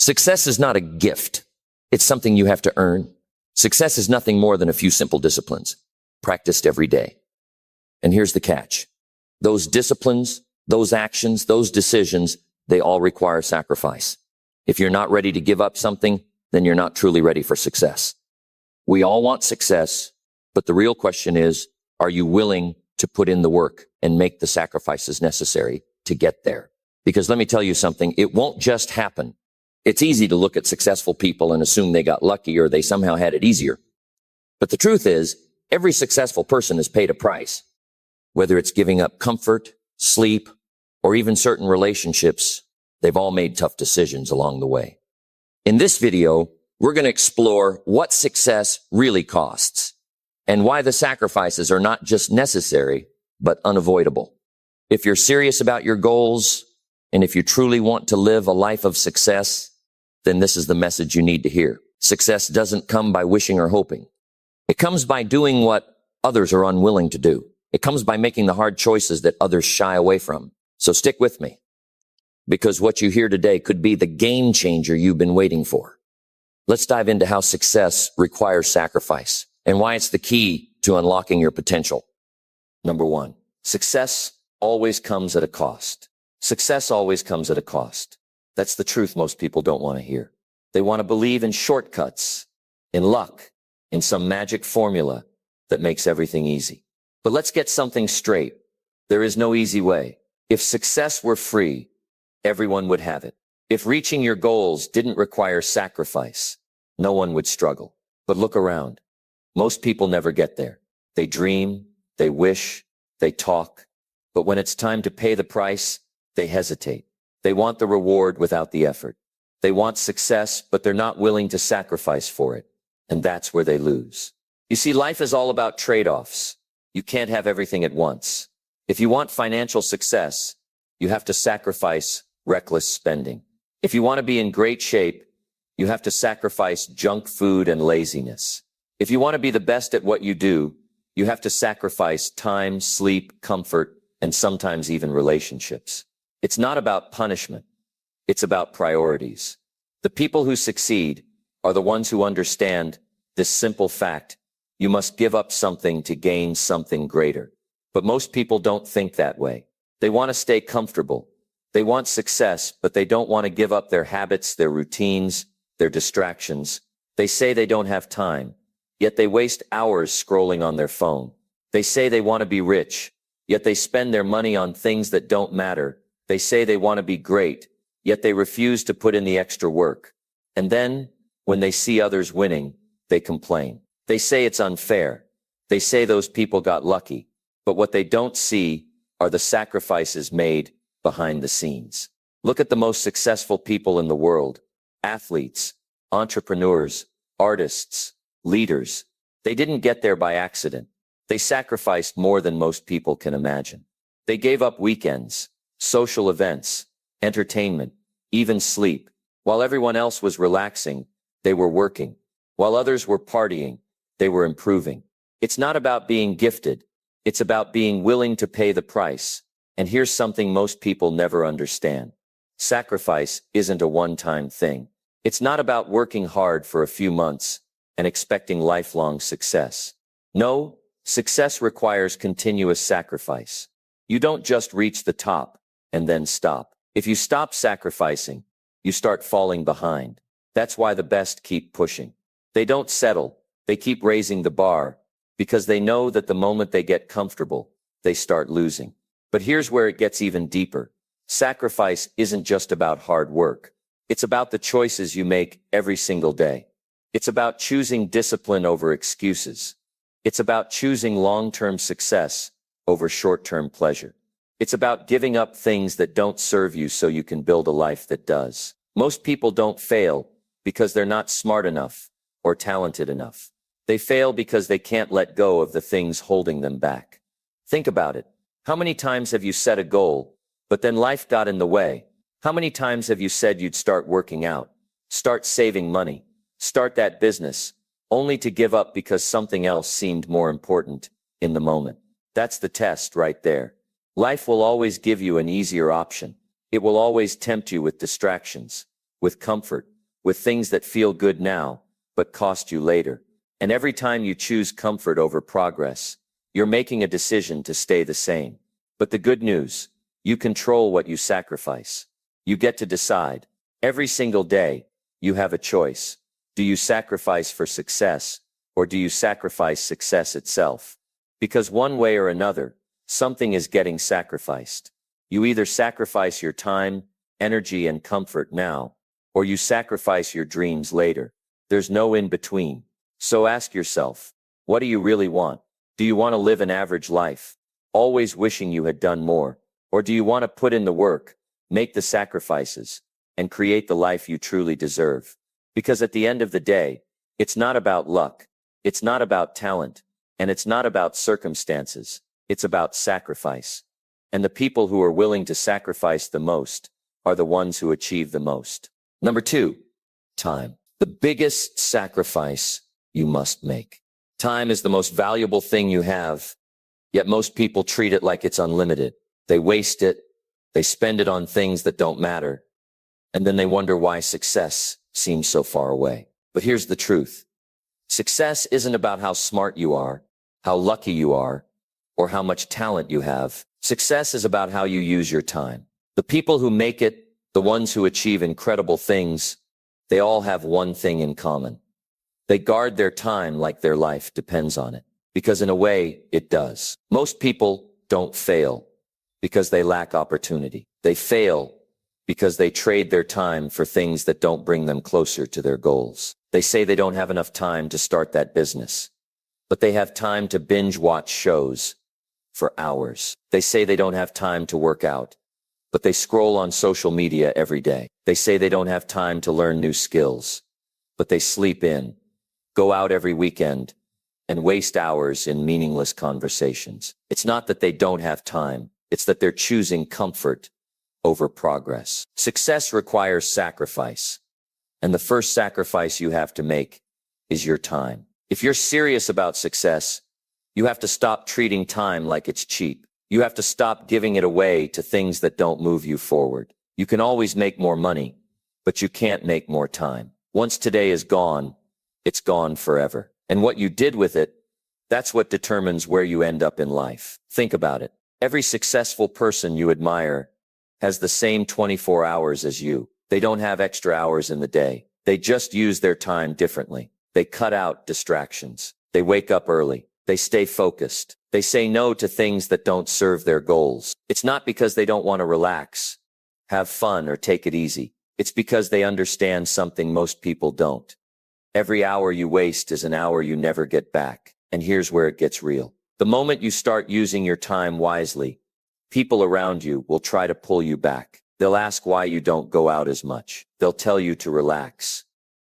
Success is not a gift. It's something you have to earn. Success is nothing more than a few simple disciplines, practiced every day. And here's the catch. Those disciplines, those actions, those decisions, they all require sacrifice. If you're not ready to give up something, then you're not truly ready for success. We all want success, but the real question is, are you willing to put in the work and make the sacrifices necessary to get there? Because let me tell you something, it won't just happen. It's easy to look at successful people and assume they got lucky or they somehow had it easier. But the truth is, every successful person has paid a price. Whether it's giving up comfort, sleep, or even certain relationships, they've all made tough decisions along the way. In this video, we're going to explore what success really costs and why the sacrifices are not just necessary, but unavoidable. If you're serious about your goals, and if you truly want to live a life of success, then this is the message you need to hear. Success doesn't come by wishing or hoping. It comes by doing what others are unwilling to do. It comes by making the hard choices that others shy away from. So stick with me, because what you hear today could be the game changer you've been waiting for. Let's dive into how success requires sacrifice and why it's the key to unlocking your potential. Number one, success always comes at a cost. Success always comes at a cost. That's the truth most people don't want to hear. They want to believe in shortcuts, in luck, in some magic formula that makes everything easy. But let's get something straight. There is no easy way. If success were free, everyone would have it. If reaching your goals didn't require sacrifice, no one would struggle. But look around. Most people never get there. They dream, they wish, they talk. But when it's time to pay the price, they hesitate. They want the reward without the effort. They want success, but they're not willing to sacrifice for it. And that's where they lose. You see, life is all about trade-offs. You can't have everything at once. If you want financial success, you have to sacrifice reckless spending. If you want to be in great shape, you have to sacrifice junk food and laziness. If you want to be the best at what you do, you have to sacrifice time, sleep, comfort, and sometimes even relationships. It's not about punishment. It's about priorities. The people who succeed are the ones who understand this simple fact: you must give up something to gain something greater. But most people don't think that way. They want to stay comfortable. They want success, but they don't want to give up their habits, their routines, their distractions. They say they don't have time, yet they waste hours scrolling on their phone. They say they want to be rich, yet they spend their money on things that don't matter. They say they want to be great, yet they refuse to put in the extra work. And then, when they see others winning, they complain. They say it's unfair. They say those people got lucky. But what they don't see are the sacrifices made behind the scenes. Look at the most successful people in the world: athletes, entrepreneurs, artists, leaders. They didn't get there by accident. They sacrificed more than most people can imagine. They gave up weekends, social events, entertainment, even sleep. While everyone else was relaxing, they were working. While others were partying, they were improving. It's not about being gifted. It's about being willing to pay the price. And here's something most people never understand. Sacrifice isn't a one-time thing. It's not about working hard for a few months and expecting lifelong success. No, success requires continuous sacrifice. You don't just reach the top and then stop. If you stop sacrificing, you start falling behind. That's why the best keep pushing. They don't settle. They keep raising the bar because they know that the moment they get comfortable, they start losing. But here's where it gets even deeper. Sacrifice isn't just about hard work. It's about the choices you make every single day. It's about choosing discipline over excuses. It's about choosing long-term success over short-term pleasure. It's about giving up things that don't serve you so you can build a life that does. Most people don't fail because they're not smart enough or talented enough. They fail because they can't let go of the things holding them back. Think about it. How many times have you set a goal, but then life got in the way? How many times have you said you'd start working out, start saving money, start that business, only to give up because something else seemed more important in the moment? That's the test right there. Life will always give you an easier option. It will always tempt you with distractions, with comfort, with things that feel good now, but cost you later. And every time you choose comfort over progress, you're making a decision to stay the same. But the good news, you control what you sacrifice. You get to decide. Every single day, you have a choice. Do you sacrifice for success, or do you sacrifice success itself? Because one way or another, something is getting sacrificed. You either sacrifice your time, energy, and comfort now, or you sacrifice your dreams later. There's no in between. So ask yourself, what do you really want? Do you want to live an average life, always wishing you had done more? Or do you want to put in the work, make the sacrifices, and create the life you truly deserve? Because at the end of the day, it's not about luck, it's not about talent, and it's not about circumstances. It's about sacrifice. And the people who are willing to sacrifice the most are the ones who achieve the most. Number 2, time. The biggest sacrifice you must make. Time is the most valuable thing you have, yet most people treat it like it's unlimited. They waste it, they spend it on things that don't matter, and then they wonder why success seems so far away. But here's the truth. Success isn't about how smart you are, how lucky you are, or how much talent you have. Success is about how you use your time. The people who make it, the ones who achieve incredible things, they all have one thing in common. They guard their time like their life depends on it. Because in a way, it does. Most people don't fail because they lack opportunity. They fail because they trade their time for things that don't bring them closer to their goals. They say they don't have enough time to start that business, but they have time to binge watch shows for hours. They say they don't have time to work out, but they scroll on social media every day. They say they don't have time to learn new skills, but they sleep in, go out every weekend, and waste hours in meaningless conversations. It's not that they don't have time, it's that they're choosing comfort over progress. Success requires sacrifice, and the first sacrifice you have to make is your time. If you're serious about success, you have to stop treating time like it's cheap. You have to stop giving it away to things that don't move you forward. You can always make more money, but you can't make more time. Once today is gone, it's gone forever. And what you did with it, that's what determines where you end up in life. Think about it. Every successful person you admire has the same 24 hours as you. They don't have extra hours in the day. They just use their time differently. They cut out distractions. They wake up early. They stay focused. They say no to things that don't serve their goals. It's not because they don't want to relax, have fun, or take it easy. It's because they understand something most people don't. Every hour you waste is an hour you never get back. And here's where it gets real. The moment you start using your time wisely, people around you will try to pull you back. They'll ask why you don't go out as much. They'll tell you to relax,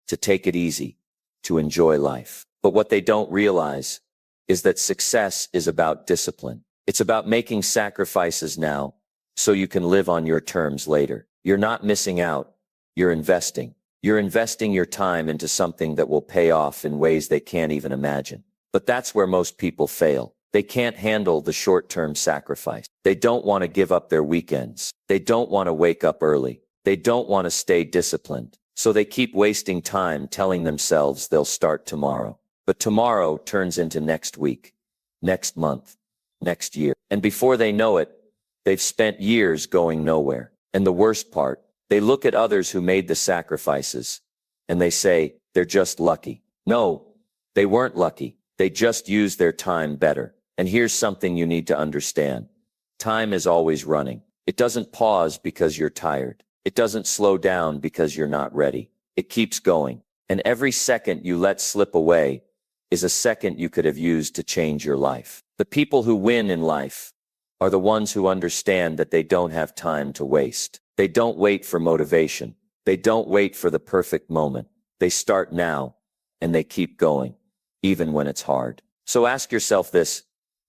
to take it easy, to enjoy life. But what they don't realize is that success is about discipline. It's about making sacrifices now so you can live on your terms later. You're not missing out. You're investing. You're investing your time into something that will pay off in ways they can't even imagine. But that's where most people fail. They can't handle the short-term sacrifice. They don't want to give up their weekends. They don't want to wake up early. They don't want to stay disciplined. So they keep wasting time telling themselves they'll start tomorrow. But tomorrow turns into next week, next month, next year. And before they know it, they've spent years going nowhere. And the worst part, they look at others who made the sacrifices, and they say, they're just lucky. No, they weren't lucky. They just used their time better. And here's something you need to understand. Time is always running. It doesn't pause because you're tired. It doesn't slow down because you're not ready. It keeps going. And every second you let slip away is a second you could have used to change your life. The people who win in life are the ones who understand that they don't have time to waste. They don't wait for motivation. They don't wait for the perfect moment. They start now, and they keep going, even when it's hard. So ask yourself this: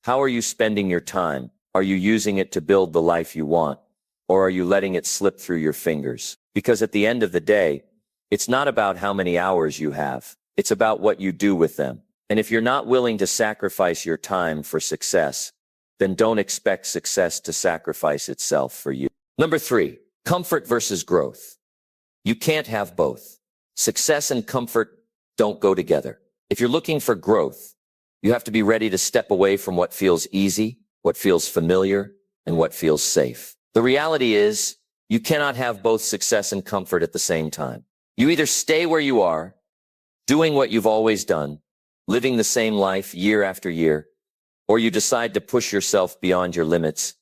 how are you spending your time? Are you using it to build the life you want, or are you letting it slip through your fingers? Because at the end of the day, it's not about how many hours you have. It's about what you do with them. And if you're not willing to sacrifice your time for success, then don't expect success to sacrifice itself for you. Number 3, comfort versus growth. You can't have both. Success and comfort don't go together. If you're looking for growth, you have to be ready to step away from what feels easy, what feels familiar, and what feels safe. The reality is, you cannot have both success and comfort at the same time. You either stay where you are, doing what you've always done, living the same life year after year, or you decide to push yourself beyond your limits,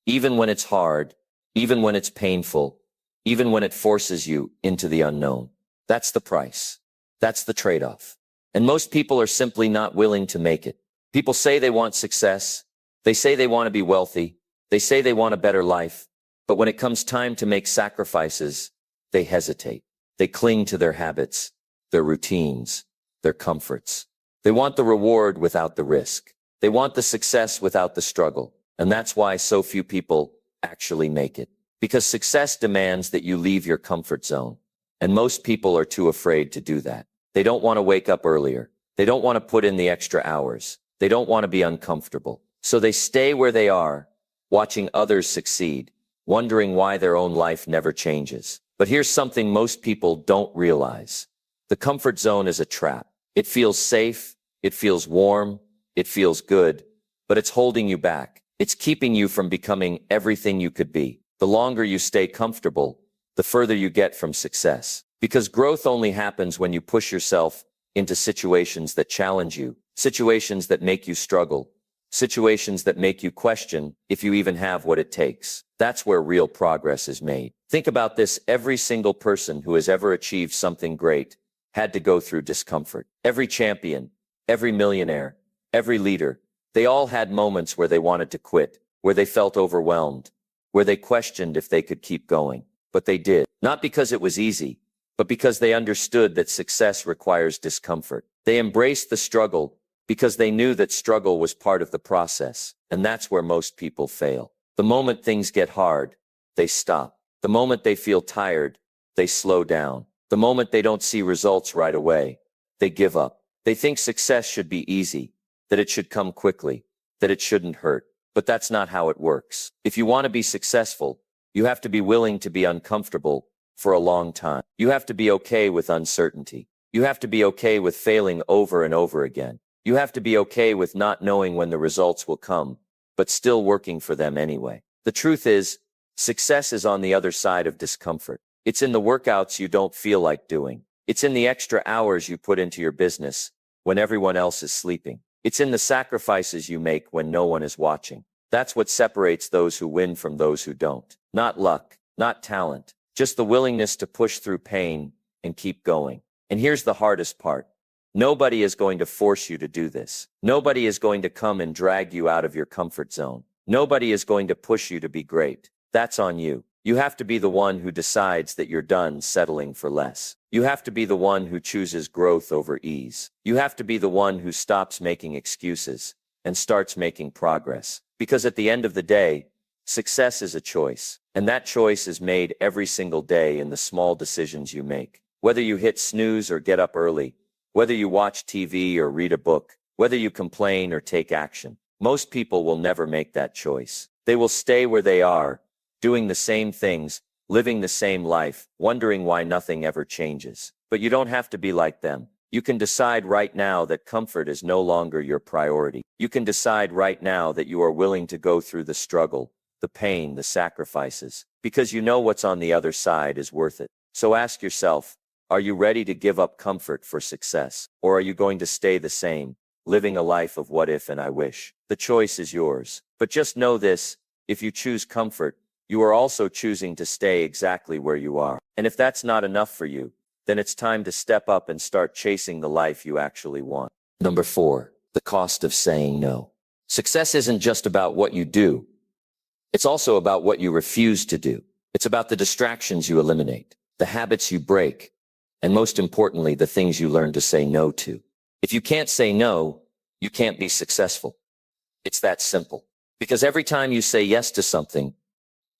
even when it's hard, even when it's painful, even when it forces you into the unknown. That's the price. That's the trade-off. And most people are simply not willing to make it. People say they want success. They say they want to be wealthy. They say they want a better life. But when it comes time to make sacrifices, they hesitate. They cling to their habits, their routines, their comforts. They want the reward without the risk. They want the success without the struggle. And that's why so few people actually make it. Because success demands that you leave your comfort zone. And most people are too afraid to do that. They don't want to wake up earlier. They don't want to put in the extra hours. They don't want to be uncomfortable. So they stay where they are, watching others succeed, wondering why their own life never changes. But here's something most people don't realize. The comfort zone is a trap. It feels safe. It feels warm. It feels good. But it's holding you back. It's keeping you from becoming everything you could be. The longer you stay comfortable, the further you get from success. Because growth only happens when you push yourself into situations that challenge you, situations that make you struggle, situations that make you question if you even have what it takes. That's where real progress is made. Think about this. Every single person who has ever achieved something great had to go through discomfort. Every champion, every millionaire, every leader, they all had moments where they wanted to quit, where they felt overwhelmed, where they questioned if they could keep going. But they did. Not because it was easy, but because they understood that success requires discomfort. They embraced the struggle because they knew that struggle was part of the process. And that's where most people fail. The moment things get hard, they stop. The moment they feel tired, they slow down. The moment they don't see results right away, they give up. They think success should be easy, that it should come quickly, that it shouldn't hurt. But that's not how it works. If you want to be successful, you have to be willing to be uncomfortable for a long time. You have to be okay with uncertainty. You have to be okay with failing over and over again. You have to be okay with not knowing when the results will come, but still working for them anyway. The truth is, success is on the other side of discomfort. It's in the workouts you don't feel like doing. It's in the extra hours you put into your business when everyone else is sleeping. It's in the sacrifices you make when no one is watching. That's what separates those who win from those who don't. Not luck, not talent, just the willingness to push through pain and keep going. And here's the hardest part. Nobody is going to force you to do this. Nobody is going to come and drag you out of your comfort zone. Nobody is going to push you to be great. That's on you. You have to be the one who decides that you're done settling for less. You have to be the one who chooses growth over ease. You have to be the one who stops making excuses and starts making progress. Because at the end of the day, success is a choice. And that choice is made every single day in the small decisions you make. Whether you hit snooze or get up early, whether you watch TV or read a book, whether you complain or take action, most people will never make that choice. They will stay where they are, doing the same things, living the same life, wondering why nothing ever changes. But you don't have to be like them. You can decide right now that comfort is no longer your priority. You can decide right now that you are willing to go through the struggle, the pain, the sacrifices, because you know what's on the other side is worth it. So ask yourself, are you ready to give up comfort for success? Or are you going to stay the same, living a life of what if and I wish? The choice is yours. But just know this, if you choose comfort, you are also choosing to stay exactly where you are. And if that's not enough for you, then it's time to step up and start chasing the life you actually want. Number 4, the cost of saying no. Success isn't just about what you do. It's also about what you refuse to do. It's about the distractions you eliminate, the habits you break, and most importantly, the things you learn to say no to. If you can't say no, you can't be successful. It's that simple. Because every time you say yes to something,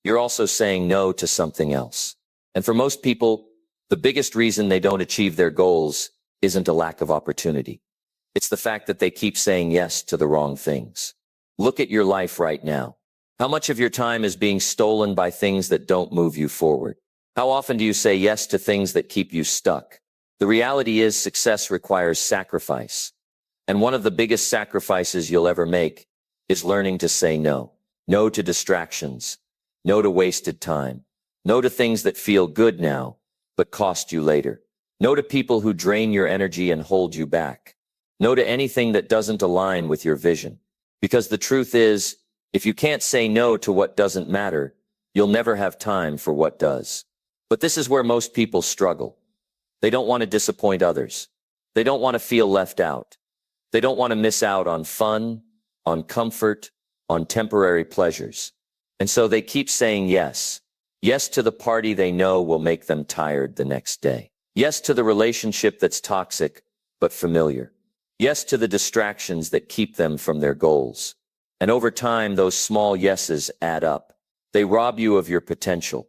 you're also saying no to something else. And for most people, the biggest reason they don't achieve their goals isn't a lack of opportunity. It's the fact that they keep saying yes to the wrong things. Look at your life right now. How much of your time is being stolen by things that don't move you forward? How often do you say yes to things that keep you stuck? The reality is success requires sacrifice. And one of the biggest sacrifices you'll ever make is learning to say no. No to distractions. No to wasted time. No to things that feel good now, but cost you later. No to people who drain your energy and hold you back. No to anything that doesn't align with your vision. Because the truth is, if you can't say no to what doesn't matter, you'll never have time for what does. But this is where most people struggle. They don't want to disappoint others. They don't want to feel left out. They don't want to miss out on fun, on comfort, on temporary pleasures. And so they keep saying yes. Yes to the party they know will make them tired the next day. Yes to the relationship that's toxic but familiar. Yes to the distractions that keep them from their goals. And over time, those small yeses add up. They rob you of your potential.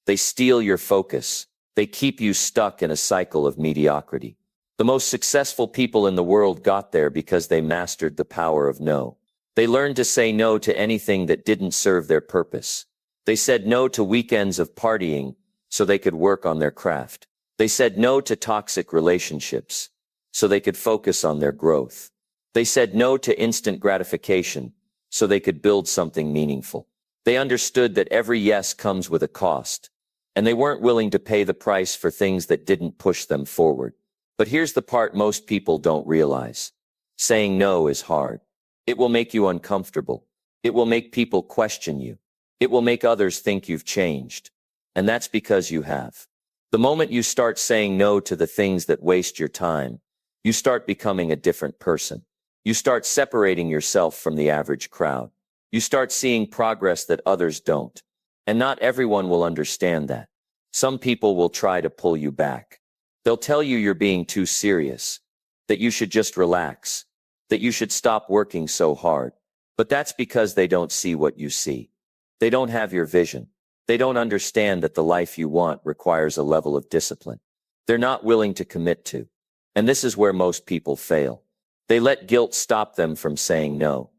They steal your focus. They keep you stuck in a cycle of mediocrity. The most successful people in the world got there because they mastered the power of no. They learned to say no to anything that didn't serve their purpose. They said no to weekends of partying so they could work on their craft. They said no to toxic relationships so they could focus on their growth. They said no to instant gratification so they could build something meaningful. They understood that every yes comes with a cost, and they weren't willing to pay the price for things that didn't push them forward. But here's the part most people don't realize. Saying no is hard. It will make you uncomfortable. It will make people question you. It will make others think you've changed. And that's because you have. The moment you start saying no to the things that waste your time, you start becoming a different person. You start separating yourself from the average crowd. You start seeing progress that others don't. And not everyone will understand that. Some people will try to pull you back. They'll tell you you're being too serious, that you should just relax, that you should stop working so hard. But that's because they don't see what you see. They don't have your vision. They don't understand that the life you want requires a level of discipline they're not willing to commit to. And this is where most people fail. They let guilt stop them from saying no.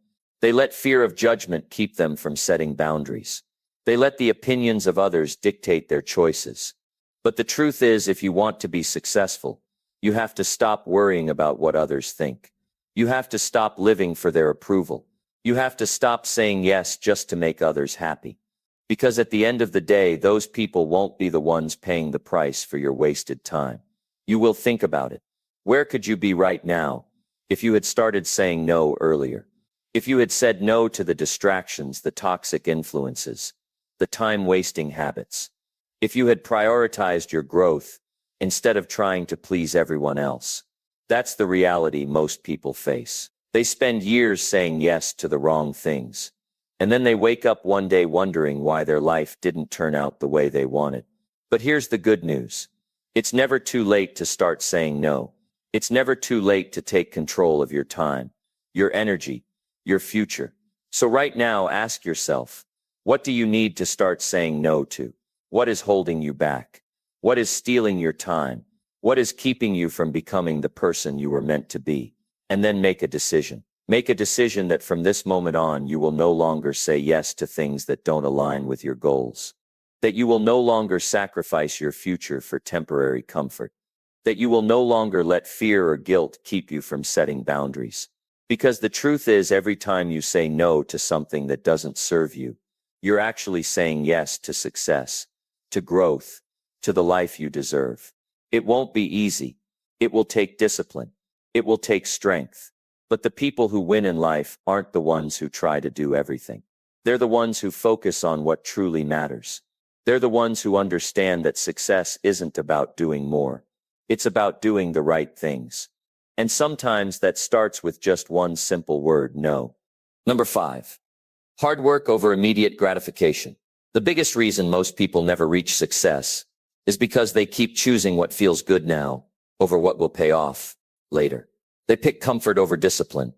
They let fear of judgment keep them from setting boundaries. They let the opinions of others dictate their choices. But the truth is, if you want to be successful, you have to stop worrying about what others think. You have to stop living for their approval. You have to stop saying yes just to make others happy. Because at the end of the day, those people won't be the ones paying the price for your wasted time. You will think about it. Where could you be right now if you had started saying no earlier? If you had said no to the distractions, the toxic influences, the time-wasting habits. If you had prioritized your growth instead of trying to please everyone else. That's the reality most people face. They spend years saying yes to the wrong things. And then they wake up one day wondering why their life didn't turn out the way they wanted. But here's the good news. It's never too late to start saying no. It's never too late to take control of your time, your energy, your future. So right now, ask yourself, what do you need to start saying no to? What is holding you back? What is stealing your time? What is keeping you from becoming the person you were meant to be? And then make a decision. Make a decision that from this moment on, you will no longer say yes to things that don't align with your goals. That you will no longer sacrifice your future for temporary comfort. That you will no longer let fear or guilt keep you from setting boundaries. Because the truth is, every time you say no to something that doesn't serve you, you're actually saying yes to success, to growth, to the life you deserve. It won't be easy. It will take discipline. It will take strength. But the people who win in life aren't the ones who try to do everything. They're the ones who focus on what truly matters. They're the ones who understand that success isn't about doing more. It's about doing the right things. And sometimes that starts with just one simple word, no. Number 5. Hard work over immediate gratification. The biggest reason most people never reach success is because they keep choosing what feels good now over what will pay off later. They pick comfort over discipline.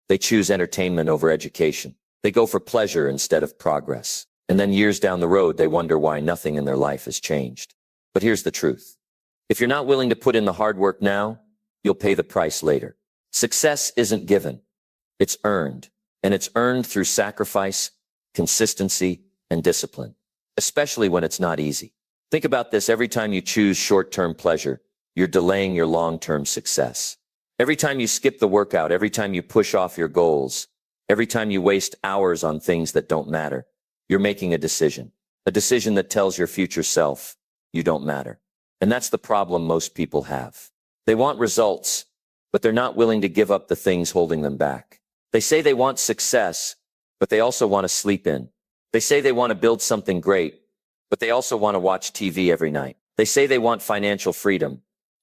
They choose entertainment over education. They go for pleasure instead of progress. And then years down the road, they wonder why nothing in their life has changed. But here's the truth. If you're not willing to put in the hard work now, you'll pay the price later. Success isn't given. It's earned. And it's earned through sacrifice, consistency, and discipline, especially when it's not easy. Think about this. Every time you choose short-term pleasure, you're delaying your long-term success. Every time you skip the workout, every time you push off your goals, every time you waste hours on things that don't matter, you're making a decision that tells your future self, you don't matter. And that's the problem most people have. They want results, but they're not willing to give up the things holding them back. They say they want success, but they also want to sleep in. They say they want to build something great, but they also want to watch TV every night. They say they want financial freedom,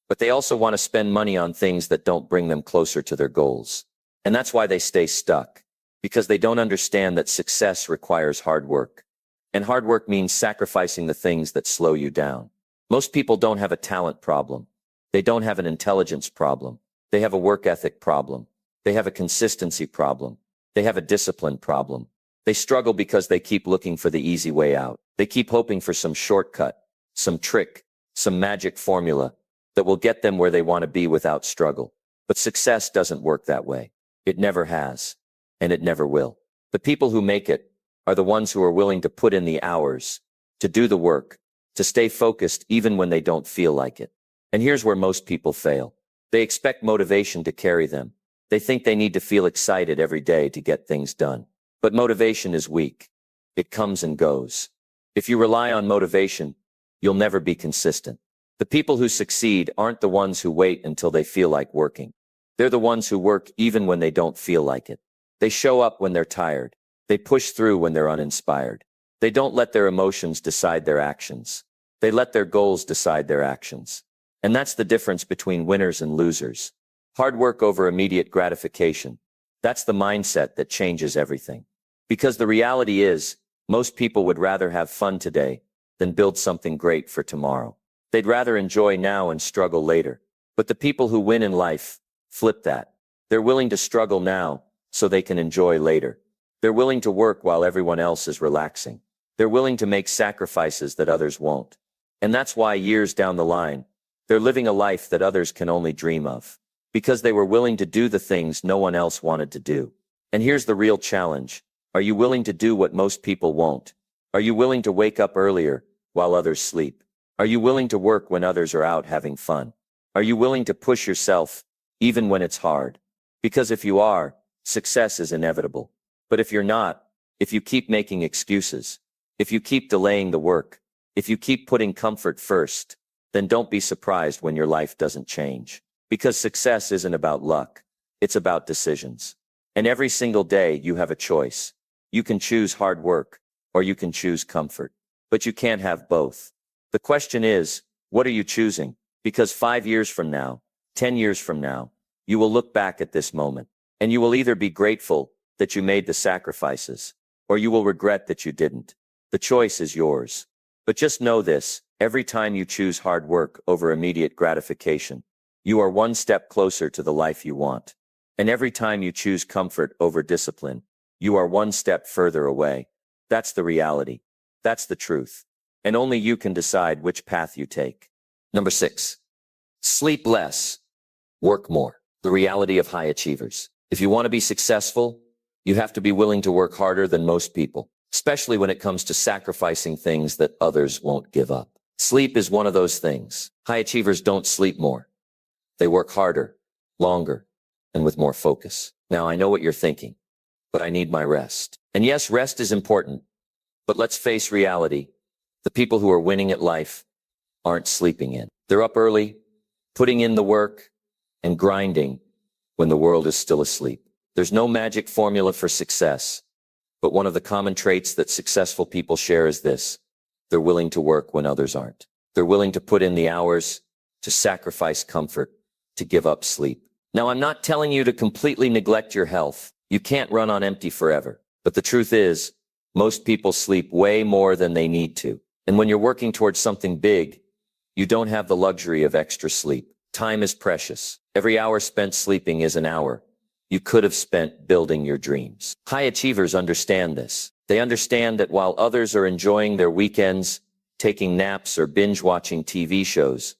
but they also want to spend money on things that don't bring them closer to their goals. And that's why they stay stuck, because they don't understand that success requires hard work. And hard work means sacrificing the things that slow you down. Most people don't have a talent problem. They don't have an intelligence problem. They have a work ethic problem. They have a consistency problem. They have a discipline problem. They struggle because they keep looking for the easy way out. They keep hoping for some shortcut, some trick, some magic formula that will get them where they want to be without struggle. But success doesn't work that way. It never has, and it never will. The people who make it are the ones who are willing to put in the hours, to do the work, to stay focused even when they don't feel like it. And here's where most people fail. They expect motivation to carry them. They think they need to feel excited every day to get things done. But motivation is weak. It comes and goes. If you rely on motivation, you'll never be consistent. The people who succeed aren't the ones who wait until they feel like working. They're the ones who work even when they don't feel like it. They show up when they're tired. They push through when they're uninspired. They don't let their emotions decide their actions. They let their goals decide their actions. And that's the difference between winners and losers. Hard work over immediate gratification. That's the mindset that changes everything. Because the reality is, most people would rather have fun today than build something great for tomorrow. They'd rather enjoy now and struggle later. But the people who win in life flip that. They're willing to struggle now so they can enjoy later. They're willing to work while everyone else is relaxing. They're willing to make sacrifices that others won't. And that's why years down the line, they're living a life that others can only dream of. Because they were willing to do the things no one else wanted to do. And here's the real challenge. Are you willing to do what most people won't? Are you willing to wake up earlier while others sleep? Are you willing to work when others are out having fun? Are you willing to push yourself even when it's hard? Because if you are, success is inevitable. But if you're not, if you keep making excuses, if you keep delaying the work, if you keep putting comfort first, then don't be surprised when your life doesn't change. Because success isn't about luck. It's about decisions. And every single day you have a choice. You can choose hard work, or you can choose comfort. But you can't have both. The question is, what are you choosing? Because 5 years from now, 10 years from now, you will look back at this moment, and you will either be grateful that you made the sacrifices, or you will regret that you didn't. The choice is yours. But just know this, every time you choose hard work over immediate gratification, you are one step closer to the life you want. And every time you choose comfort over discipline, you are one step further away. That's the reality. That's the truth. And only you can decide which path you take. Number 6. Sleep less. Work more. The reality of high achievers. If you want to be successful, you have to be willing to work harder than most people, especially when it comes to sacrificing things that others won't give up. Sleep is one of those things. High achievers don't sleep more. They work harder, longer, and with more focus. Now, I know what you're thinking, but I need my rest. And yes, rest is important, but let's face reality. The people who are winning at life aren't sleeping in. They're up early, putting in the work, and grinding when the world is still asleep. There's no magic formula for success, but one of the common traits that successful people share is this. They're willing to work when others aren't. They're willing to put in the hours, to sacrifice comfort, to give up sleep. Now, I'm not telling you to completely neglect your health. You can't run on empty forever. But the truth is, most people sleep way more than they need to. And when you're working towards something big, you don't have the luxury of extra sleep. Time is precious. Every hour spent sleeping is an hour you could have spent building your dreams. High achievers understand this. They understand that while others are enjoying their weekends, taking naps, or binge-watching TV shows,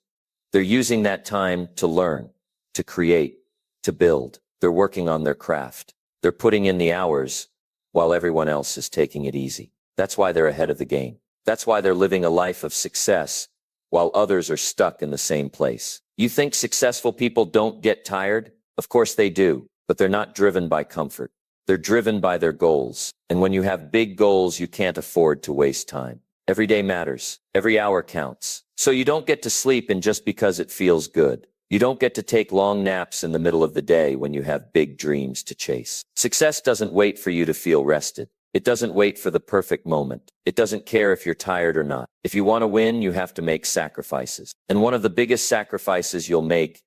they're using that time to learn, to create, to build. They're working on their craft. They're putting in the hours while everyone else is taking it easy. That's why they're ahead of the game. That's why they're living a life of success while others are stuck in the same place. You think successful people don't get tired? Of course they do, but they're not driven by comfort. They're driven by their goals. And when you have big goals, you can't afford to waste time. Every day matters. Every hour counts. So you don't get to sleep in just because it feels good. You don't get to take long naps in the middle of the day when you have big dreams to chase. Success doesn't wait for you to feel rested. It doesn't wait for the perfect moment. It doesn't care if you're tired or not. If you want to win, you have to make sacrifices. And one of the biggest sacrifices you'll make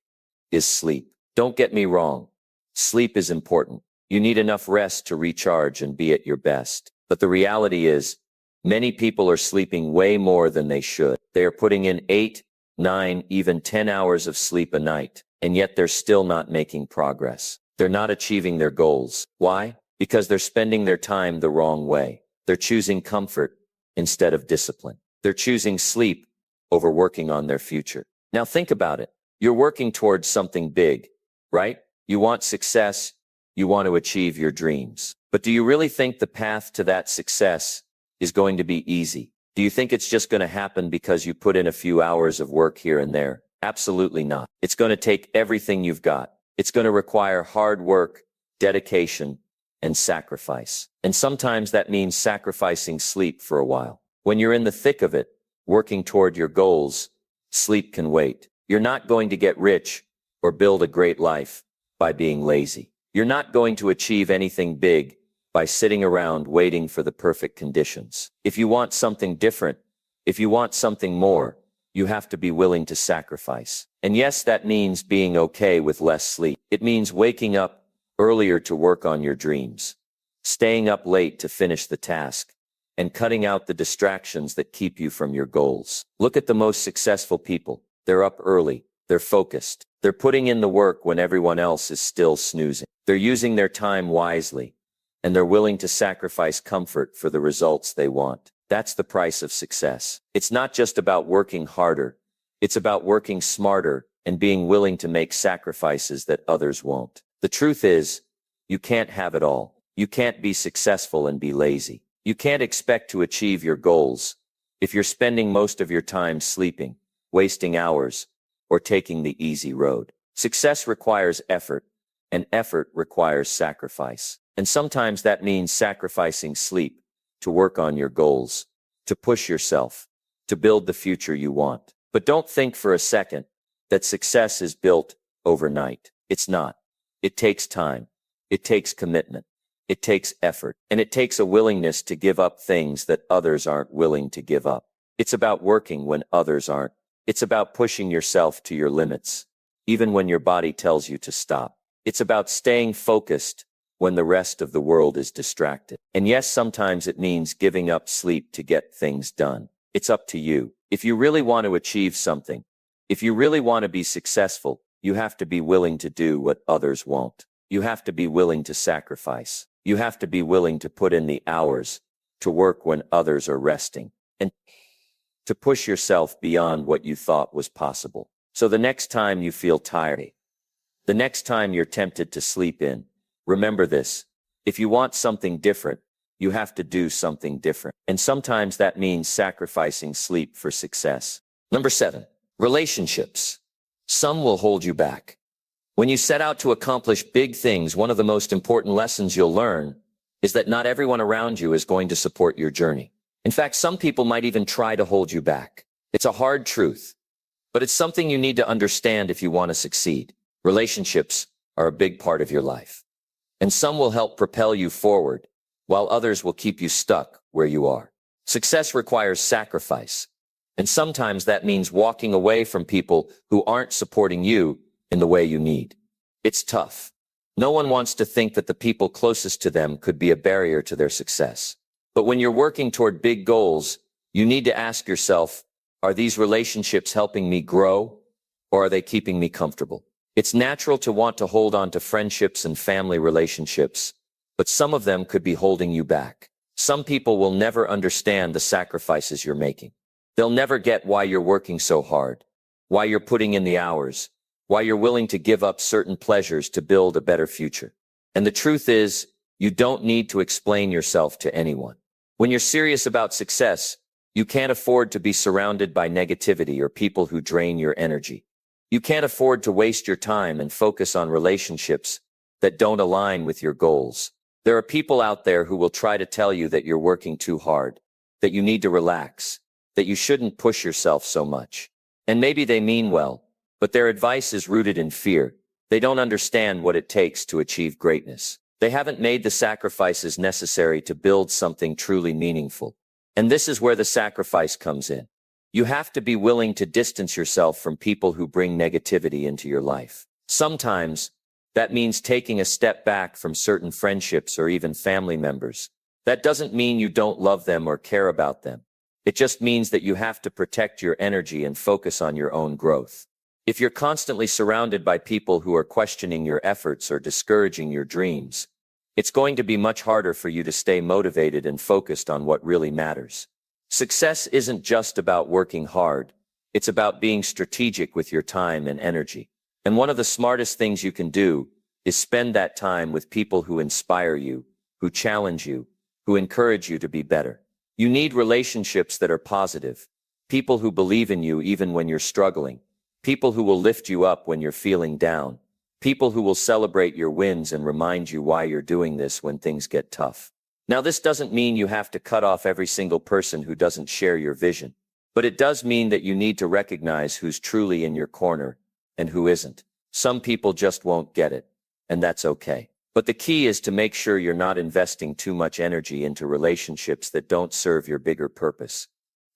is sleep. Don't get me wrong. Sleep is important. You need enough rest to recharge and be at your best. But the reality is, many people are sleeping way more than they should. They are putting in 8, 9, even 10 hours of sleep a night, and yet they're still not making progress. They're not achieving their goals. Why? Because they're spending their time the wrong way. They're choosing comfort instead of discipline. They're choosing sleep over working on their future. Now think about it. You're working towards something big, right? You want success. You want to achieve your dreams. But do you really think the path to that success is going to be easy? Do you think it's just going to happen because you put in a few hours of work here and there? Absolutely not. It's going to take everything you've got. It's going to require hard work, dedication, and sacrifice. And sometimes that means sacrificing sleep for a while. When you're in the thick of it, working toward your goals, sleep can wait. You're not going to get rich or build a great life by being lazy. You're not going to achieve anything big by sitting around waiting for the perfect conditions. If you want something different, if you want something more, you have to be willing to sacrifice. And yes, that means being okay with less sleep. It means waking up earlier to work on your dreams, staying up late to finish the task, and cutting out the distractions that keep you from your goals. Look at the most successful people. They're up early. They're focused. They're putting in the work when everyone else is still snoozing. They're using their time wisely, and they're willing to sacrifice comfort for the results they want. That's the price of success. It's not just about working harder. It's about working smarter and being willing to make sacrifices that others won't. The truth is, you can't have it all. You can't be successful and be lazy. You can't expect to achieve your goals if you're spending most of your time sleeping, wasting hours, or taking the easy road. Success requires effort, and effort requires sacrifice. And sometimes that means sacrificing sleep to work on your goals, to push yourself, to build the future you want. But don't think for a second that success is built overnight. It's not. It takes time. It takes commitment. It takes effort. And it takes a willingness to give up things that others aren't willing to give up. It's about working when others aren't. It's about pushing yourself to your limits, even when your body tells you to stop. It's about staying focused when the rest of the world is distracted. And yes, sometimes it means giving up sleep to get things done. It's up to you. If you really want to achieve something, if you really want to be successful, you have to be willing to do what others won't. You have to be willing to sacrifice. You have to be willing to put in the hours to work when others are resting, and to push yourself beyond what you thought was possible. So the next time you feel tired, the next time you're tempted to sleep in, remember this. If you want something different, you have to do something different. And sometimes that means sacrificing sleep for success. Number 7, relationships. Some will hold you back. When you set out to accomplish big things, one of the most important lessons you'll learn is that not everyone around you is going to support your journey. In fact, some people might even try to hold you back. It's a hard truth, but it's something you need to understand if you want to succeed. Relationships are a big part of your life, and some will help propel you forward, while others will keep you stuck where you are. Success requires sacrifice, and sometimes that means walking away from people who aren't supporting you in the way you need. It's tough. No one wants to think that the people closest to them could be a barrier to their success. But when you're working toward big goals, you need to ask yourself, are these relationships helping me grow, or are they keeping me comfortable? It's natural to want to hold on to friendships and family relationships, but some of them could be holding you back. Some people will never understand the sacrifices you're making. They'll never get why you're working so hard, why you're putting in the hours, why you're willing to give up certain pleasures to build a better future. And the truth is, you don't need to explain yourself to anyone. When you're serious about success, You can't afford to be surrounded by negativity or people who drain your energy. You can't afford to waste your time and focus on relationships that don't align with your goals. There are people out there who will try to tell you that you're working too hard, that you need to relax, that you shouldn't push yourself so much. And maybe they mean well, but their advice is rooted in fear. They don't understand what it takes to achieve greatness. They haven't made the sacrifices necessary to build something truly meaningful. And this is where the sacrifice comes in. You have to be willing to distance yourself from people who bring negativity into your life. Sometimes that means taking a step back from certain friendships or even family members. That doesn't mean you don't love them or care about them. It just means that you have to protect your energy and focus on your own growth. If you're constantly surrounded by people who are questioning your efforts or discouraging your dreams, it's going to be much harder for you to stay motivated and focused on what really matters. Success isn't just about working hard. It's about being strategic with your time and energy. And one of the smartest things you can do is spend that time with people who inspire you, who challenge you, who encourage you to be better. You need relationships that are positive, people who believe in you even when you're struggling, people who will lift you up when you're feeling down, people who will celebrate your wins and remind you why you're doing this when things get tough. Now, this doesn't mean you have to cut off every single person who doesn't share your vision, but it does mean that you need to recognize who's truly in your corner and who isn't. Some people just won't get it, and that's okay. But the key is to make sure you're not investing too much energy into relationships that don't serve your bigger purpose.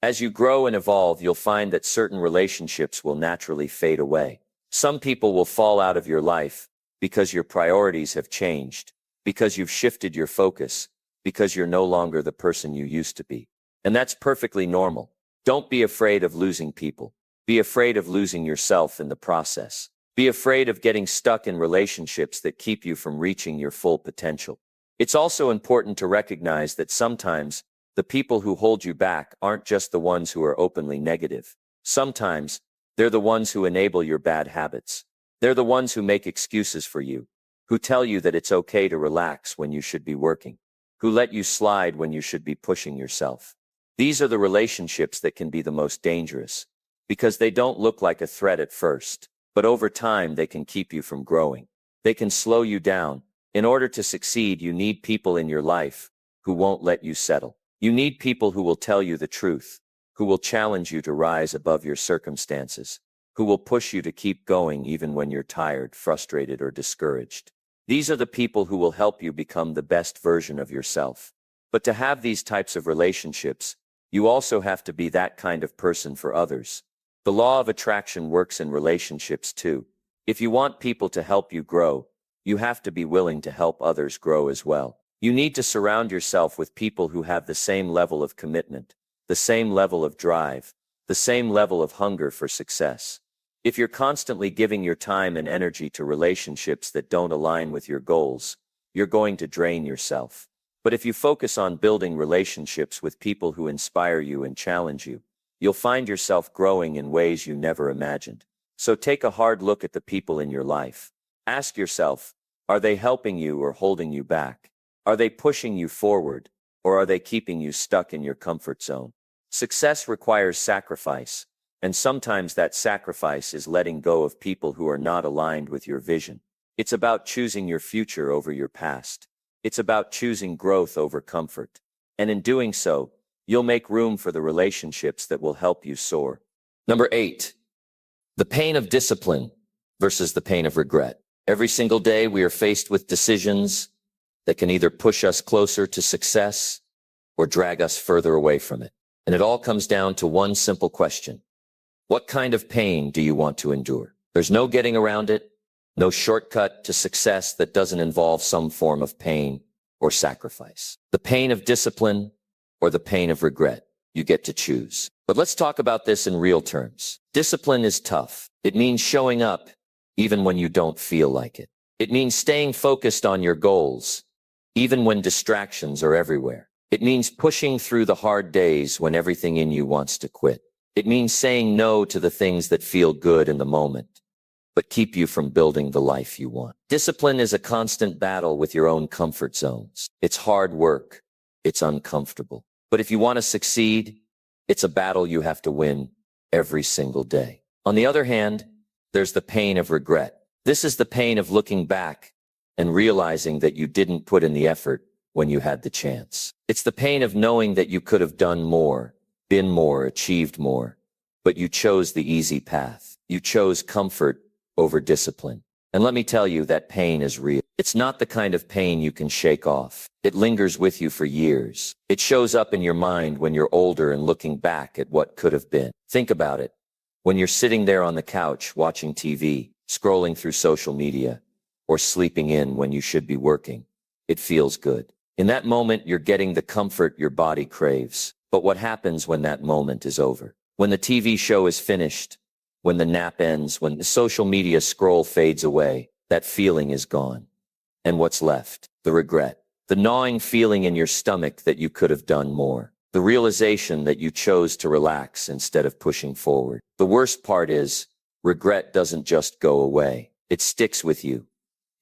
As you grow and evolve, you'll find that certain relationships will naturally fade away. Some people will fall out of your life because your priorities have changed, because you've shifted your focus, because you're no longer the person you used to be. And that's perfectly normal. Don't be afraid of losing people. Be afraid of losing yourself in the process. Be afraid of getting stuck in relationships that keep you from reaching your full potential. It's also important to recognize that sometimes the people who hold you back aren't just the ones who are openly negative. Sometimes they're the ones who enable your bad habits. They're the ones who make excuses for you, who tell you that it's okay to relax when you should be working, who let you slide when you should be pushing yourself. These are the relationships that can be the most dangerous, because they don't look like a threat at first, but over time they can keep you from growing. They can slow you down. In order to succeed, you need people in your life who won't let you settle. You need people who will tell you the truth, who will challenge you to rise above your circumstances, who will push you to keep going even when you're tired, frustrated, or discouraged. These are the people who will help you become the best version of yourself. But to have these types of relationships, you also have to be that kind of person for others. The law of attraction works in relationships too. If you want people to help you grow, you have to be willing to help others grow as well. You need to surround yourself with people who have the same level of commitment, the same level of drive, the same level of hunger for success. If you're constantly giving your time and energy to relationships that don't align with your goals, you're going to drain yourself. But if you focus on building relationships with people who inspire you and challenge you, you'll find yourself growing in ways you never imagined. So take a hard look at the people in your life. Ask yourself, are they helping you or holding you back? Are they pushing you forward, or are they keeping you stuck in your comfort zone? Success requires sacrifice, and sometimes that sacrifice is letting go of people who are not aligned with your vision. It's about choosing your future over your past. It's about choosing growth over comfort. And in doing so, you'll make room for the relationships that will help you soar. Number 8, the pain of discipline versus the pain of regret. Every single day we are faced with decisions that can either push us closer to success or drag us further away from it. And it all comes down to one simple question. What kind of pain do you want to endure? There's no getting around it, no shortcut to success that doesn't involve some form of pain or sacrifice. The pain of discipline or the pain of regret. You get to choose. But let's talk about this in real terms. Discipline is tough. It means showing up even when you don't feel like it. It means staying focused on your goals, even when distractions are everywhere. It means pushing through the hard days when everything in you wants to quit. It means saying no to the things that feel good in the moment, but keep you from building the life you want. Discipline is a constant battle with your own comfort zones. It's hard work. It's uncomfortable. But if you want to succeed, It's a battle you have to win every single day. On the other hand, there's the pain of regret. This is the pain of looking back and realizing that you didn't put in the effort when you had the chance. It's the pain of knowing that you could have done more, been more, achieved more, but you chose the easy path. You chose comfort over discipline. And let me tell you, that pain is real. It's not the kind of pain you can shake off. It lingers with you for years. It shows up in your mind when you're older and looking back at what could have been. Think about it. When you're sitting there on the couch watching TV, scrolling through social media, or sleeping in when you should be working, it feels good. In that moment, you're getting the comfort your body craves. But what happens when that moment is over? When the TV show is finished, when the nap ends, when the social media scroll fades away, that feeling is gone. And what's left? The regret. The gnawing feeling in your stomach that you could have done more. The realization that you chose to relax instead of pushing forward. The worst part is, regret doesn't just go away. It sticks with you.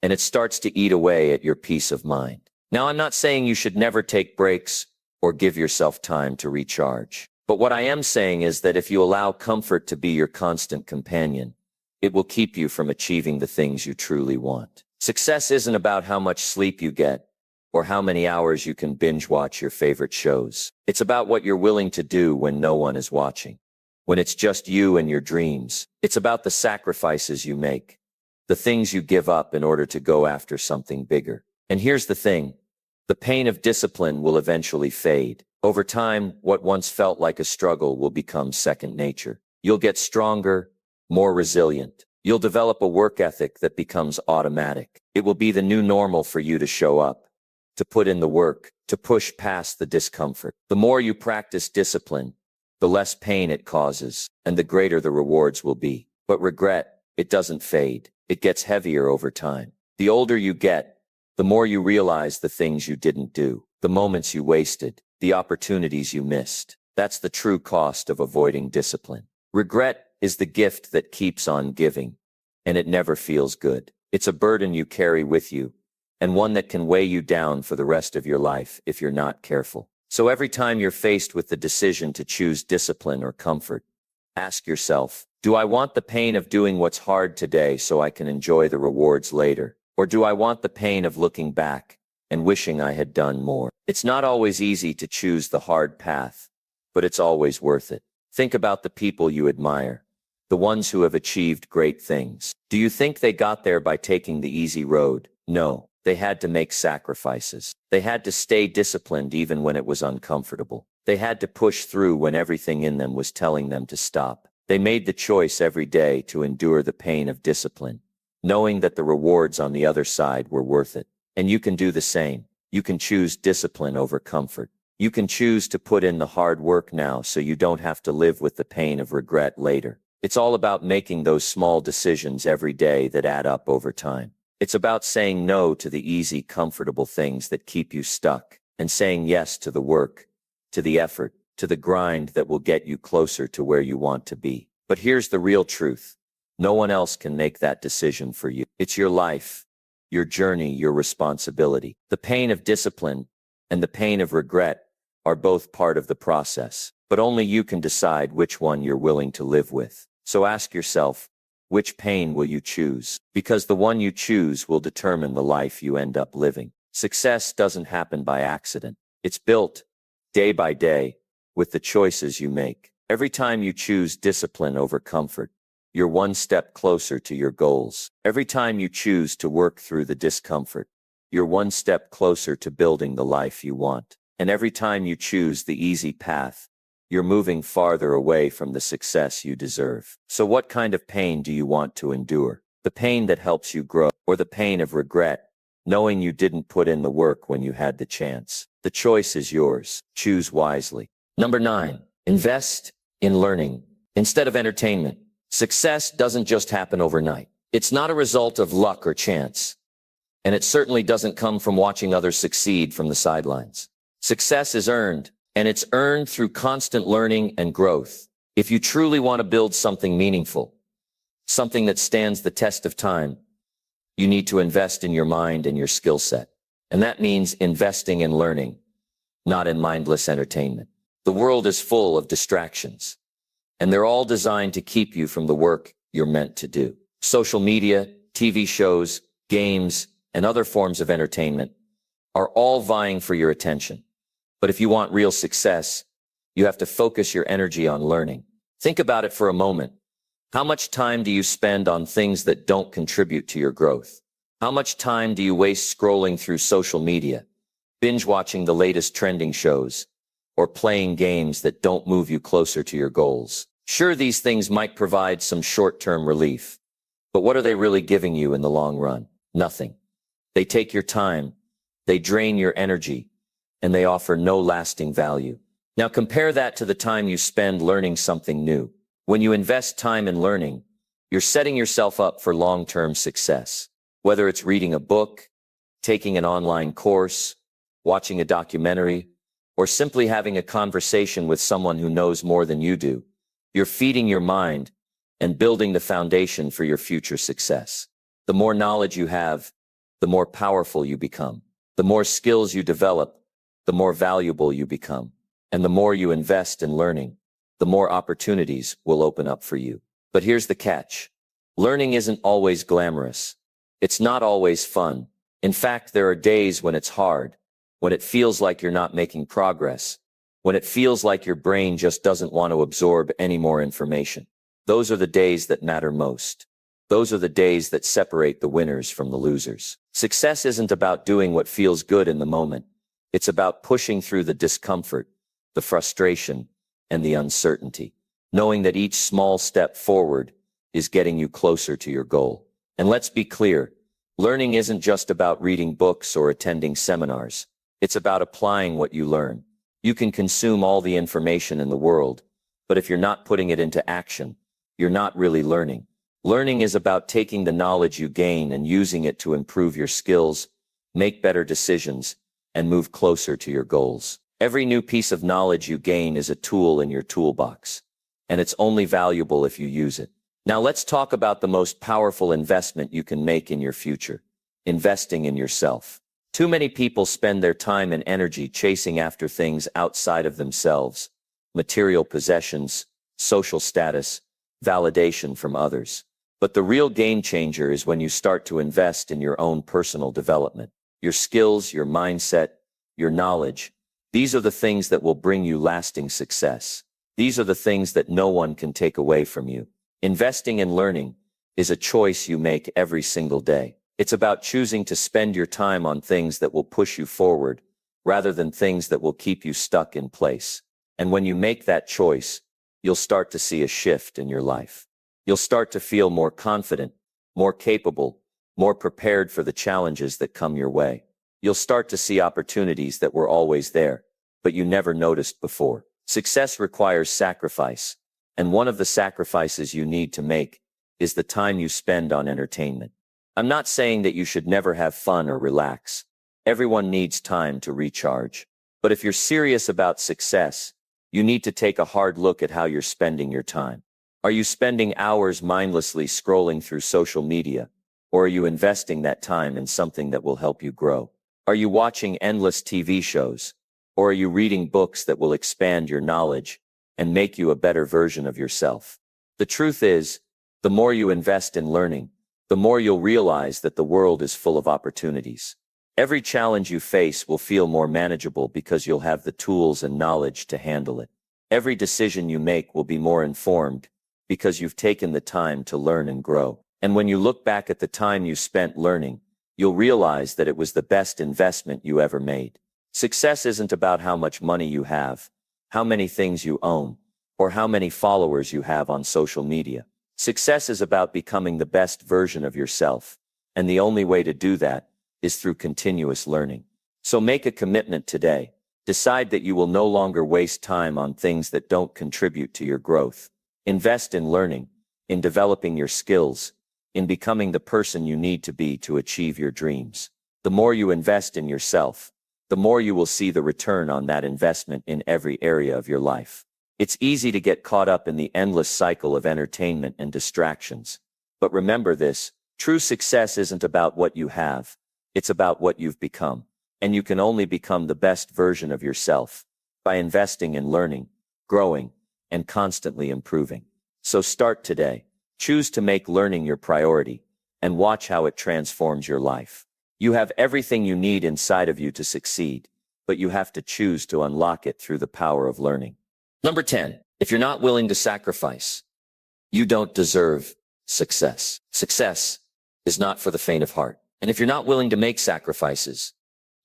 And it starts to eat away at your peace of mind. Now, I'm not saying you should never take breaks or give yourself time to recharge. But what I am saying is that if you allow comfort to be your constant companion, it will keep you from achieving the things you truly want. Success isn't about how much sleep you get or how many hours you can binge watch your favorite shows. It's about what you're willing to do when no one is watching, when it's just you and your dreams. It's about the sacrifices you make, the things you give up in order to go after something bigger. And here's the thing, the pain of discipline will eventually fade. Over time, what once felt like a struggle will become second nature. You'll get stronger, more resilient. You'll develop a work ethic that becomes automatic. It will be the new normal for you to show up, to put in the work, to push past the discomfort. The more you practice discipline, the less pain it causes, and the greater the rewards will be. But regret, it doesn't fade. It gets heavier over time. The older you get, the more you realize the things you didn't do, the moments you wasted, the opportunities you missed. That's the true cost of avoiding discipline. Regret is the gift that keeps on giving, and it never feels good. It's a burden you carry with you, and one that can weigh you down for the rest of your life if you're not careful. So every time you're faced with the decision to choose discipline or comfort, ask yourself, do I want the pain of doing what's hard today so I can enjoy the rewards later? Or do I want the pain of looking back and wishing I had done more? It's not always easy to choose the hard path, but it's always worth it. Think about the people you admire, the ones who have achieved great things. Do you think they got there by taking the easy road? No, they had to make sacrifices. They had to stay disciplined even when it was uncomfortable. They had to push through when everything in them was telling them to stop. They made the choice every day to endure the pain of discipline, knowing that the rewards on the other side were worth it. And you can do the same. You can choose discipline over comfort. You can choose to put in the hard work now so you don't have to live with the pain of regret later. It's all about making those small decisions every day that add up over time. It's about saying no to the easy, comfortable things that keep you stuck, and saying yes to the work, to the effort, to the grind that will get you closer to where you want to be. But here's the real truth. No one else can make that decision for you. It's your life, your journey, your responsibility. The pain of discipline and the pain of regret are both part of the process, but only you can decide which one you're willing to live with. So ask yourself, which pain will you choose? Because the one you choose will determine the life you end up living. Success doesn't happen by accident. It's built, day by day, with the choices you make. Every time you choose discipline over comfort, you're one step closer to your goals. Every time you choose to work through the discomfort, you're one step closer to building the life you want. And every time you choose the easy path, you're moving farther away from the success you deserve. So what kind of pain do you want to endure? The pain that helps you grow, or the pain of regret, knowing you didn't put in the work when you had the chance? The choice is yours. Choose wisely. Number 9, invest in learning instead of entertainment. Success doesn't just happen overnight. It's not a result of luck or chance. And it certainly doesn't come from watching others succeed from the sidelines. Success is earned, and it's earned through constant learning and growth. If you truly want to build something meaningful, something that stands the test of time, you need to invest in your mind and your skill set. And that means investing in learning, not in mindless entertainment. The world is full of distractions, and they're all designed to keep you from the work you're meant to do. Social media, TV shows, games, and other forms of entertainment are all vying for your attention. But if you want real success, you have to focus your energy on learning. Think about it for a moment. How much time do you spend on things that don't contribute to your growth? How much time do you waste scrolling through social media, binge watching the latest trending shows, or playing games that don't move you closer to your goals? Sure, these things might provide some short-term relief, but what are they really giving you in the long run? Nothing. They take your time, they drain your energy, and they offer no lasting value. Now compare that to the time you spend learning something new. When you invest time in learning, you're setting yourself up for long-term success. Whether it's reading a book, taking an online course, watching a documentary, or simply having a conversation with someone who knows more than you do, you're feeding your mind and building the foundation for your future success. The more knowledge you have, the more powerful you become. The more skills you develop, the more valuable you become. And the more you invest in learning, the more opportunities will open up for you. But here's the catch. Learning isn't always glamorous. It's not always fun. In fact, there are days when it's hard, when it feels like you're not making progress, when it feels like your brain just doesn't want to absorb any more information. Those are the days that matter most. Those are the days that separate the winners from the losers. Success isn't about doing what feels good in the moment. It's about pushing through the discomfort, the frustration, and the uncertainty, knowing that each small step forward is getting you closer to your goal. And let's be clear, learning isn't just about reading books or attending seminars. It's about applying what you learn. You can consume all the information in the world, but if you're not putting it into action, you're not really learning. Learning is about taking the knowledge you gain and using it to improve your skills, make better decisions, and move closer to your goals. Every new piece of knowledge you gain is a tool in your toolbox, and it's only valuable if you use it. Now let's talk about the most powerful investment you can make in your future: investing in yourself. Too many people spend their time and energy chasing after things outside of themselves: material possessions, social status, validation from others. But the real game changer is when you start to invest in your own personal development. Your skills, your mindset, your knowledge. These are the things that will bring you lasting success. These are the things that no one can take away from you. Investing in learning is a choice you make every single day. It's about choosing to spend your time on things that will push you forward, rather than things that will keep you stuck in place. And when you make that choice, you'll start to see a shift in your life. You'll start to feel more confident, more capable, more prepared for the challenges that come your way. You'll start to see opportunities that were always there, but you never noticed before. Success requires sacrifice, and one of the sacrifices you need to make is the time you spend on entertainment. I'm not saying that you should never have fun or relax. Everyone needs time to recharge. But if you're serious about success, you need to take a hard look at how you're spending your time. Are you spending hours mindlessly scrolling through social media, or are you investing that time in something that will help you grow? Are you watching endless TV shows, or are you reading books that will expand your knowledge and make you a better version of yourself? The truth is, the more you invest in learning, the more you'll realize that the world is full of opportunities. Every challenge you face will feel more manageable because you'll have the tools and knowledge to handle it. Every decision you make will be more informed because you've taken the time to learn and grow. And when you look back at the time you spent learning, you'll realize that it was the best investment you ever made. Success isn't about how much money you have, how many things you own, or how many followers you have on social media. Success is about becoming the best version of yourself, and the only way to do that is through continuous learning. So make a commitment today. Decide that you will no longer waste time on things that don't contribute to your growth. Invest in learning, in developing your skills, in becoming the person you need to be to achieve your dreams. The more you invest in yourself, the more you will see the return on that investment in every area of your life. It's easy to get caught up in the endless cycle of entertainment and distractions. But remember this, true success isn't about what you have, it's about what you've become. And you can only become the best version of yourself by investing in learning, growing, and constantly improving. So start today. Choose to make learning your priority and watch how it transforms your life. You have everything you need inside of you to succeed, but you have to choose to unlock it through the power of learning. Number 10, if you're not willing to sacrifice, you don't deserve success. Success is not for the faint of heart. And if you're not willing to make sacrifices,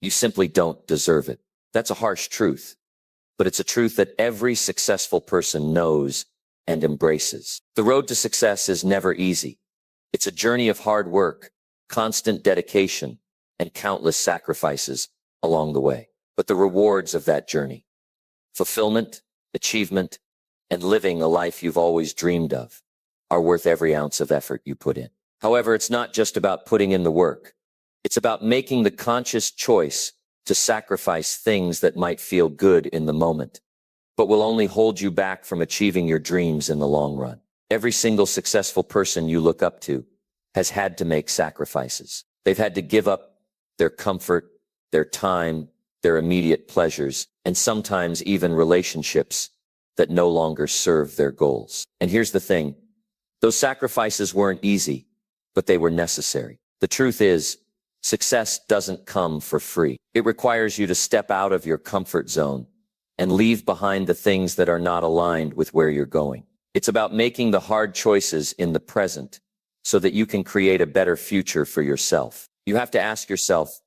you simply don't deserve it. That's a harsh truth, but it's a truth that every successful person knows and embraces. The road to success is never easy. It's a journey of hard work, constant dedication, and countless sacrifices along the way. But the rewards of that journey, fulfillment, achievement, and living a life you've always dreamed of, are worth every ounce of effort you put in. However, it's not just about putting in the work. It's about making the conscious choice to sacrifice things that might feel good in the moment, but will only hold you back from achieving your dreams in the long run. Every single successful person you look up to has had to make sacrifices. They've had to give up their comfort, their time, their immediate pleasures, and sometimes even relationships that no longer serve their goals. And here's the thing, those sacrifices weren't easy, but they were necessary. The truth is, success doesn't come for free. It requires you to step out of your comfort zone and leave behind the things that are not aligned with where you're going. It's about making the hard choices in the present so that you can create a better future for yourself. You have to ask yourself,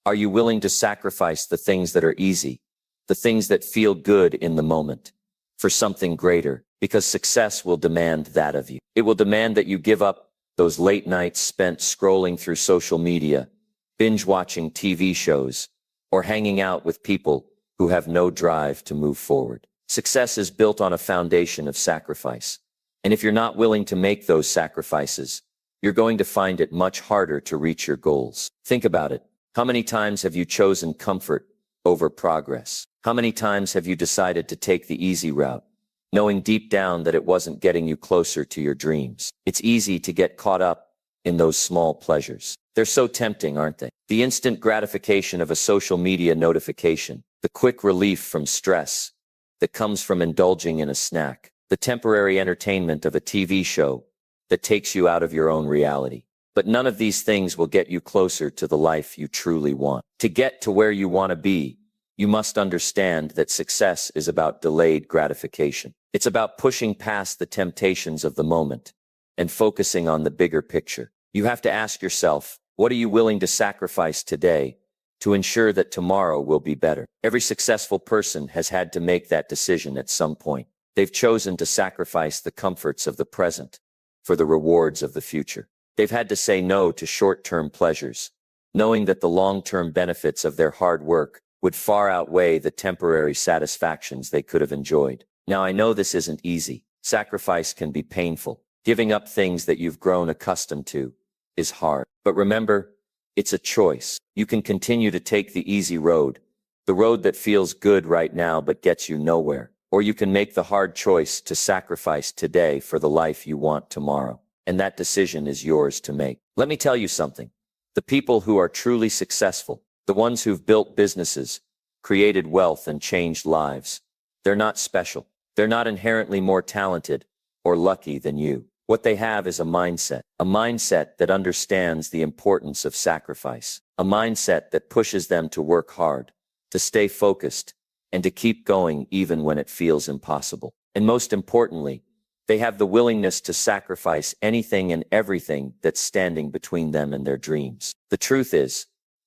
are you willing to sacrifice the things that are easy, the things that feel good in the moment, for something greater? Because success will demand that of you. It will demand that you give up those late nights spent scrolling through social media, binge watching TV shows, or hanging out with people who have no drive to move forward. Success is built on a foundation of sacrifice. And if you're not willing to make those sacrifices, you're going to find it much harder to reach your goals. Think about it. How many times have you chosen comfort over progress? How many times have you decided to take the easy route, knowing deep down that it wasn't getting you closer to your dreams? It's easy to get caught up in those small pleasures. They're so tempting, aren't they? The instant gratification of a social media notification, the quick relief from stress that comes from indulging in a snack, the temporary entertainment of a TV show that takes you out of your own reality. But none of these things will get you closer to the life you truly want. To get to where you want to be, you must understand that success is about delayed gratification. It's about pushing past the temptations of the moment and focusing on the bigger picture. You have to ask yourself, what are you willing to sacrifice today to ensure that tomorrow will be better? Every successful person has had to make that decision at some point. They've chosen to sacrifice the comforts of the present for the rewards of the future. They've had to say no to short-term pleasures, knowing that the long-term benefits of their hard work would far outweigh the temporary satisfactions they could have enjoyed. Now, I know this isn't easy. Sacrifice can be painful. Giving up things that you've grown accustomed to is hard. But remember, it's a choice. You can continue to take the easy road, the road that feels good right now but gets you nowhere. Or you can make the hard choice to sacrifice today for the life you want tomorrow. And that decision is yours to make. Let me tell you something. The people who are truly successful, the ones who've built businesses, created wealth, and changed lives, they're not special. They're not inherently more talented or lucky than you. What they have is a mindset that understands the importance of sacrifice, a mindset that pushes them to work hard, to stay focused, and to keep going even when it feels impossible. And most importantly, they have the willingness to sacrifice anything and everything that's standing between them and their dreams. The truth is,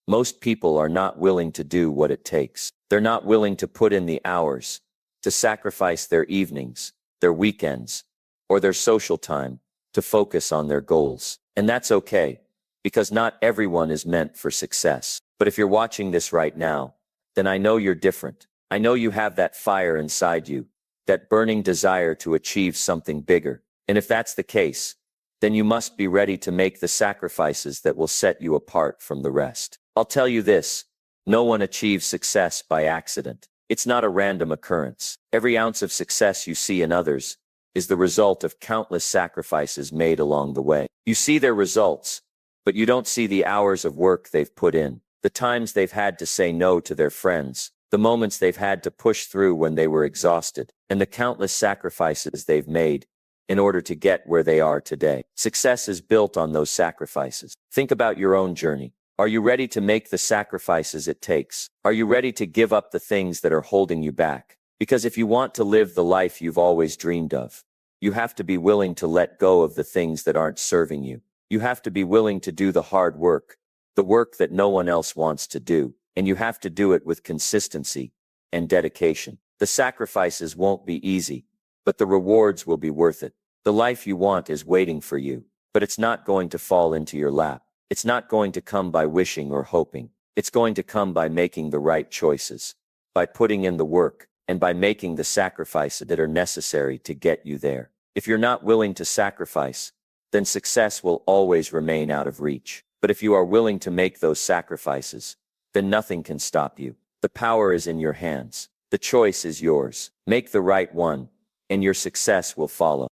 most people are not willing to do what it takes. They're not willing to put in the hours, to sacrifice their evenings, their weekends, or their social time to focus on their goals. And that's okay, because not everyone is meant for success. But if you're watching this right now, then I know you're different. I know you have that fire inside you, that burning desire to achieve something bigger. And if that's the case, then you must be ready to make the sacrifices that will set you apart from the rest. I'll tell you this, no one achieves success by accident. It's not a random occurrence. Every ounce of success you see in others is the result of countless sacrifices made along the way. You see their results, but you don't see the hours of work they've put in, the times they've had to say no to their friends, the moments they've had to push through when they were exhausted, and the countless sacrifices they've made in order to get where they are today. Success is built on those sacrifices. Think about your own journey. Are you ready to make the sacrifices it takes? Are you ready to give up the things that are holding you back? Because if you want to live the life you've always dreamed of, you have to be willing to let go of the things that aren't serving you. You have to be willing to do the hard work, the work that no one else wants to do, and you have to do it with consistency and dedication. The sacrifices won't be easy, but the rewards will be worth it. The life you want is waiting for you, but it's not going to fall into your lap. It's not going to come by wishing or hoping. It's going to come by making the right choices, by putting in the work, and by making the sacrifices that are necessary to get you there. If you're not willing to sacrifice, then success will always remain out of reach. But if you are willing to make those sacrifices, then nothing can stop you. The power is in your hands. The choice is yours. Make the right one, and your success will follow.